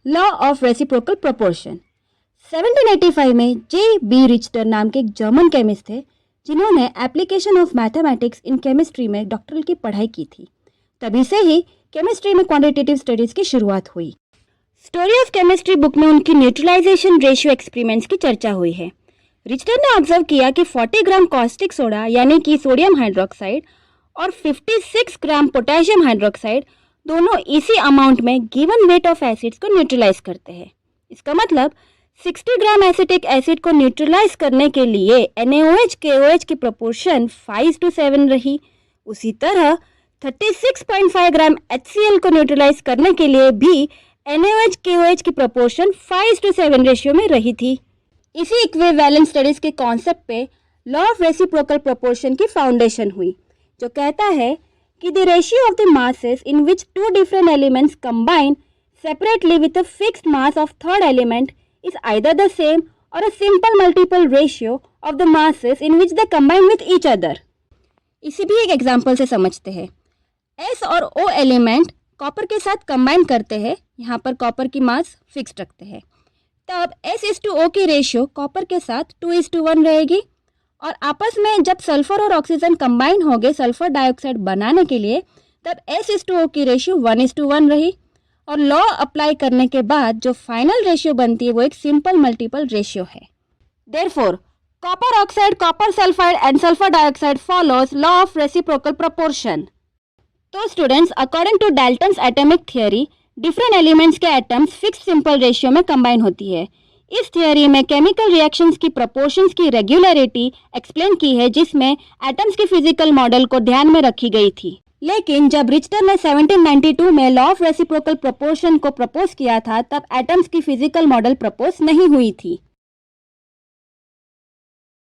Law of reciprocal proportion. 1785 में JB. रिच्टर नाम के एक जर्मन केमिस्ट थे जिन्होंने application of mathematics in chemistry में डॉक्टरल की पढ़ाई की थी। तभी से ही केमिस्ट्री में क्वांटिटेटिव स्टडीज की शुरुआत हुई। स्टोरी ऑफ केमिस्ट्री बुक में उनकी न्यूट्रलाइजेशन रेशियो एक्सपेरिमेंट्स की चर्चा हुई है। रिच्टर ने ऑब्जर्व किया कि 40 ग्राम कॉस्टिक सोडा यानी कि सोडियम हाइड्रोक्साइड और 56 ग्राम पोटेशियम हाइड्रोक्साइड दोनों इसी अमाउंट में गिवन वेट ऑफ एसिड्स को न्यूट्रलाइज करते हैं। इसका मतलब 60 ग्राम एसिटिक एसिड को न्यूट्रलाइज करने के लिए NaOH KOH की प्रोपोर्शन 5:7 रही। उसी तरह 36.5 ग्राम HCl को न्यूट्रलाइज करने के लिए भी NaOH KOH की प्रोपोर्शन 5:7 रेशियो में रही थी। इसी इक्विवेलेंट स्टडीज के कॉन्सेप्ट पे लॉ ऑफ रेसिप्रोकल प्रोपोर्शन की फाउंडेशन हुई, जो कहता है कि the ratio of the masses in which two different elements combine separately with a fixed mass of third element is either the same or a simple multiple ratio of the masses in which they combine with each other। इसी भी एक example से समझते हैं। S और O element copper के साथ combine करते हैं, यहाँ पर कॉपर की मास फिक्स्ड रखते हैं, तब S:O की रेशियो कॉपर के साथ 2:1 रहेगी। और आपस में जब सल्फर और ऑक्सीजन कंबाइन हो गए सल्फर डाइऑक्साइड बनाने के लिए, तब S:O की रेशियो 1:1 रही। और लॉ अप्लाई करने के बाद जो फाइनल रेशियो बनती है वो एक सिंपल मल्टीपल रेशियो है। Therefore copper oxide, copper sulphide and sulphur dioxide follows law of reciprocal proportion. तो students, according to Dalton's atomic theory, different elements के एटम्स फिक्स सिंपल रेशियो में कंबाइन होती है। इस थियोरी में केमिकल रिएक्शंस की proportions की रेगुलरिटी एक्सप्लेन की है, जिसमें एटम्स के फिजिकल मॉडल को ध्यान में रखी गई थी। लेकिन जब रिच्टर ने 1792 में लॉ ऑफ रेसिप्रोकल प्रोपोर्शन को प्रपोज किया था, तब एटम्स की फिजिकल मॉडल प्रपोज नहीं हुई थी।